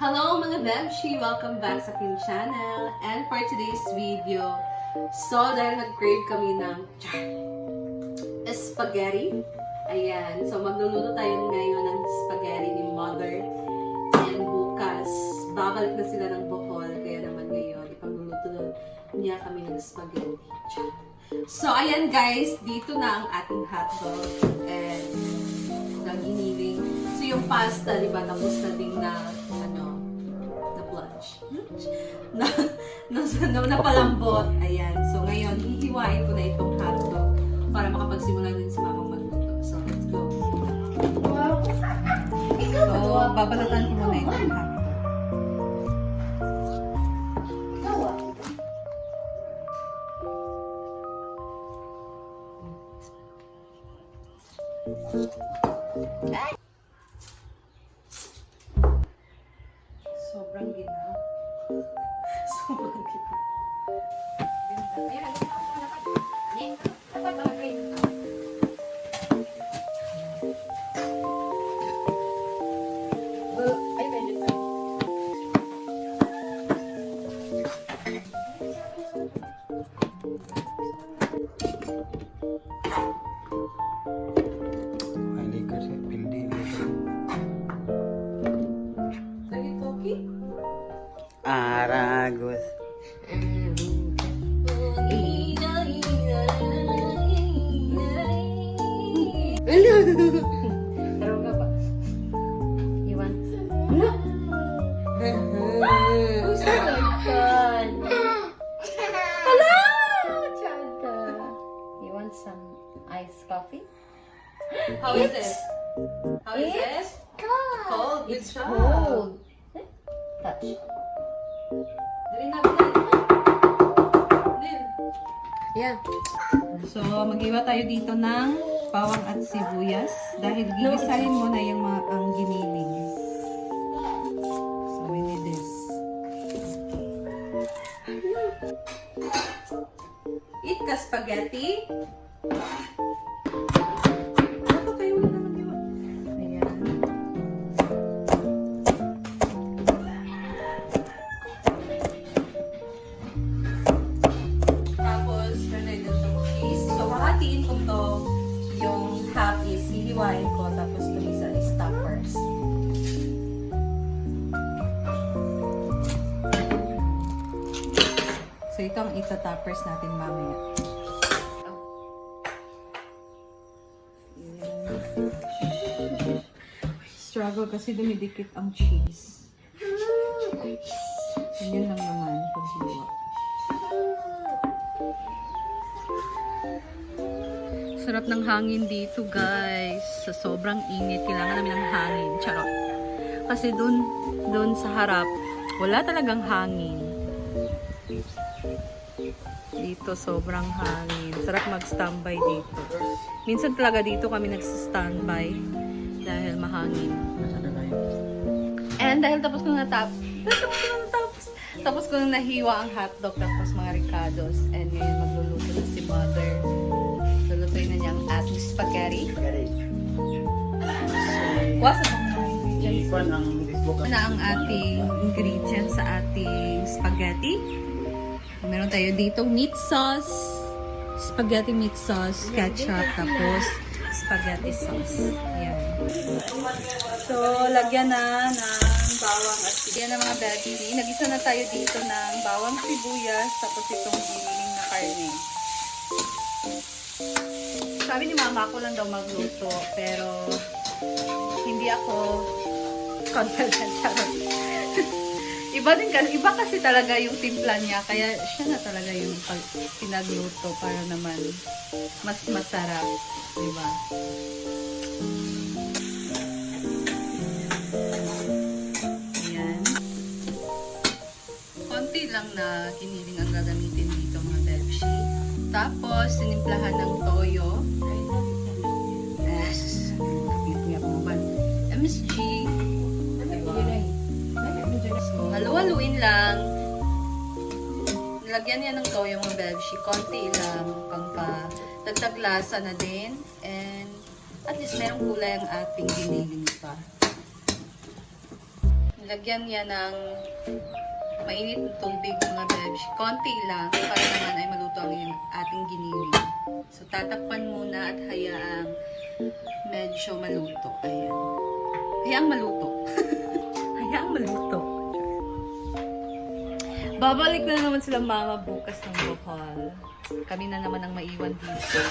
Hello mga Bebshi! Welcome back sa aking channel. And for today's video, dahil nag-crave kami ng spaghetti. Ayan, so magluluto tayo ngayon ng spaghetti ni Mother. And bukas, babalik na sila ng Bohol. Kaya naman ngayon, ipagluluto niya kami ng spaghetti. So ayan guys, dito na ang ating hotdog. And naginiling. So yung pasta, diba, tapos na din na napalambot. Ayan. So, ngayon, hihiwain ko na itong hotdog para makapagsimula din si Mamang magluto. So, let's go. So, babalatan ko muna itong hotdog. Sobrang ginaw. Sobrang ginaw. Aragos. Taro ka pa. Iwan. Ano? Hello! Chanta. You want some iced coffee? How is it? How is it? Cold. Good It's job. cold. Touch. Dali na ba Yeah. So, mag-iwa tayo dito ng bawang at sibuyas dahil gigisahin mo na yung mga ang giniling. So, we need this. Eat ka spaghetti. Ano kayo na mag-iwa? Ayan. Tapos, meron din itong cheese. So, hahatiin ko to. Yung half is hihiwain ko. Tapos, itong isa is toppers. So, ito ang ita-toppers natin mamaya. Struggle kasi dumidikit ang cheese. Ganyan lang naman paghiwa. Sarap ng hangin dito, guys. Sa sobrang init, kailangan namin ng hangin. Charot. Kasi dun sa harap, wala talagang hangin. Dito, sobrang hangin. Sarap mag-standby dito. Minsan talaga dito kami nag-standby dahil mahangin. And dahil tapos ko na nahiwa ang hotdog, tapos mga ricados. And ngayon magluluto na si Mother. Lulutuin na niya ang ating spaghetti. Wasa na ang ating ingredients sa ating spaghetti. Meron tayo dito meat sauce, spaghetti meat sauce, ketchup, tapos spaghetti sauce. Ayan. So, lagyan na ng bawang at sibuyas na mga baby. Nagisa na tayo dito ng bawang sibuyas, tapos itong giniling na karne. Sabi ni mama ko lang daw magluto, pero hindi ako confident. Iba kasi talaga yung timpla niya, kaya siya na talaga yung pinagluto para naman mas masarap, diba? Ayan. Konti lang na kiniling ang gagamitin dito mga bebshi. Tapos, sinimplahan ng toyo. Yes. Kapit ako ba? MSG. So, halu-haluin lang. Nilagyan niya ng toyo mga bebshi. Konti lang. Dagdag lasa na din. And at least merong kulay ang ating giniling pa. nilagyan niya ng mainit na tubig mga bebs. Konti lang para naman ay maluto ang ating giniling. So tatakpan muna at hayaang medyo maluto. Ayan. Hayaang maluto. Hayaang maluto. Babalik na naman sila mama bukas ng Bohol. Kami na naman ang maiwan dito.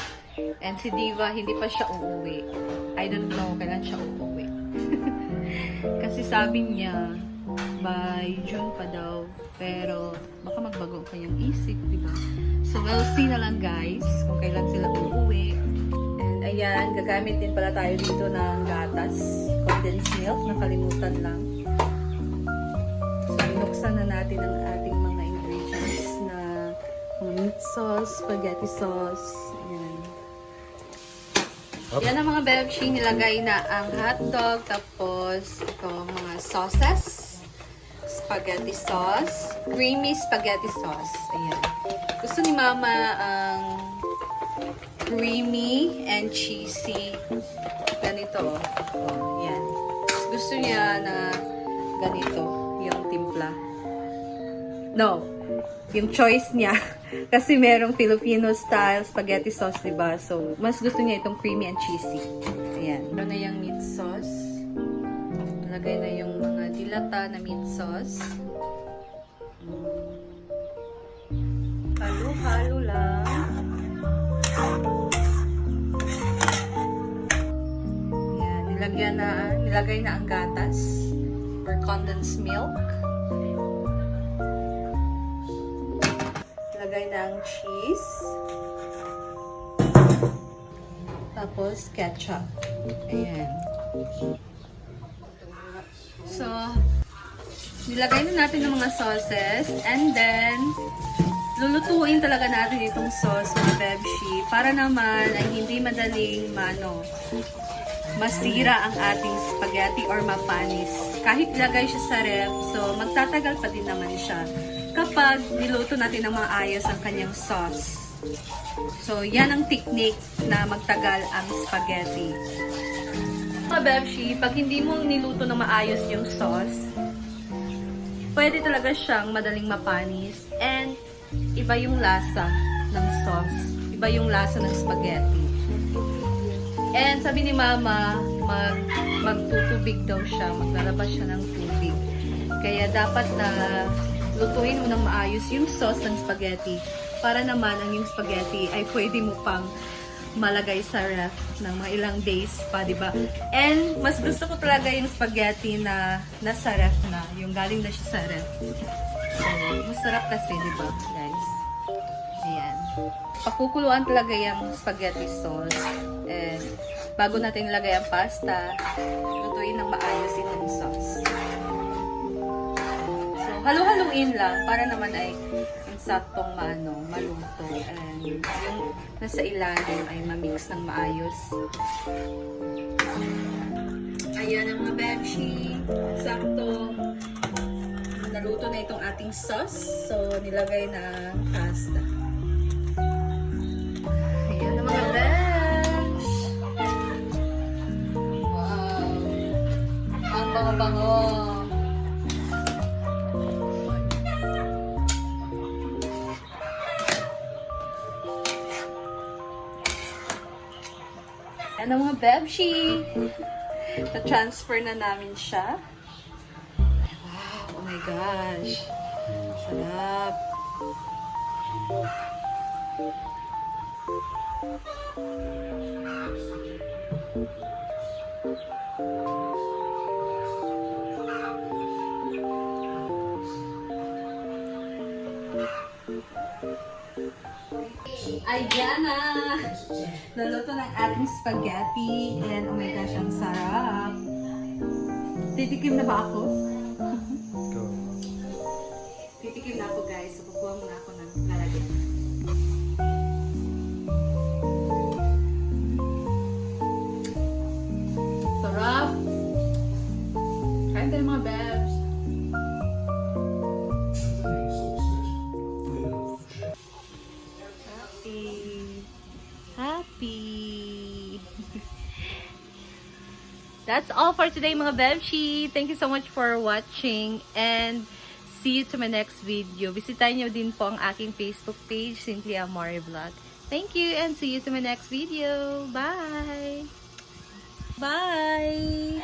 And si Diva, hindi pa siya uuwi. I don't know kailan siya uuwi. Kasi sabi niya, by June pa daw. Pero baka magbago ang kanyang isip, diba? So we'll see na lang guys kung kailan sila uuwi. And ayan, gagamit din pala tayo dito ng gatas. Condensed milk, nakalimutan lang. So binuksan na natin ang ating mga ingredients na meat sauce, spaghetti sauce. Ayan. Yan ang mga bebshi, nilagay na ang hotdog, tapos ito mga sauces, spaghetti sauce, creamy spaghetti sauce. Ayan. Gusto ni mama ang creamy and cheesy. Ganito. Oh, yan. Gusto niya na ganito yung timpla. No. Yung choice niya. Kasi merong Filipino style spaghetti sauce, diba? So, mas gusto niya itong creamy and cheesy. Ayan. Ito na yung meat sauce. Nalagay na yung mga dilata na meat sauce. Halo-halo lang. Ayan. Nilagay na ang gatas or condensed milk. Lagay na ang cheese. Tapos, ketchup. Ayan. So, nilagay na natin ng mga sauces. And then, lulutuin talaga natin itong sauce, mga bebshi, para naman ay hindi madaling masira ang ating spaghetti or mapanis. Kahit ilagay siya sa ref, so magtatagal pa din naman siya kapag niluto natin ng maayos ang kanyang sauce. So, yan ang technique na magtagal ang spaghetti. Mga bebshi, pag hindi mo niluto ng maayos yung sauce, pwede talaga siyang madaling mapanis and iba yung lasa ng sauce. Iba yung lasa ng spaghetti. And sabi ni mama, magtutubig daw siya, maglalabas siya ng tubig. Kaya dapat na lutuin mo ng maayos yung sauce ng spaghetti para naman ang yung spaghetti ay pwede mo pang malagay sa ref ng mga ilang days pa, diba? And mas gusto ko talaga yung spaghetti na nasa ref na, yung galing na siya sa ref. So, masarap kasi, diba, guys? Ayan. Pakukuluan talaga yung spaghetti sauce. And bago natin ilagay ang pasta, lutuin ng maayos itong sauce. So, halo-haluin lang para naman ay saktong maluto. And yung nasa ilalim ay mamix ng maayos. Ayan ang mga bebshi. Sakto. Naluto na itong ating sauce. So, nilagay na pasta. Ayan ang mga bebsh. Wow. Ang bango-bango. Ayan ang mga bebshi. Na-transfer na namin siya. Wow, oh my gosh. Sarap. Ayan na! Naluto ng ating spaghetti. And oh my gosh, ang sarap. Titikim na ba ako? Titikim na ako guys. So, kukuha muna ako ng lalagyan. Sarap! Kain tayo mga bebs. Happy! That's all for today, mga Bebshi. Thank you so much for watching and see you to my next video. Bisitahin niyo din po ang aking Facebook page, Simply Amore Vlog. Thank you and see you to my next video. Bye! Bye!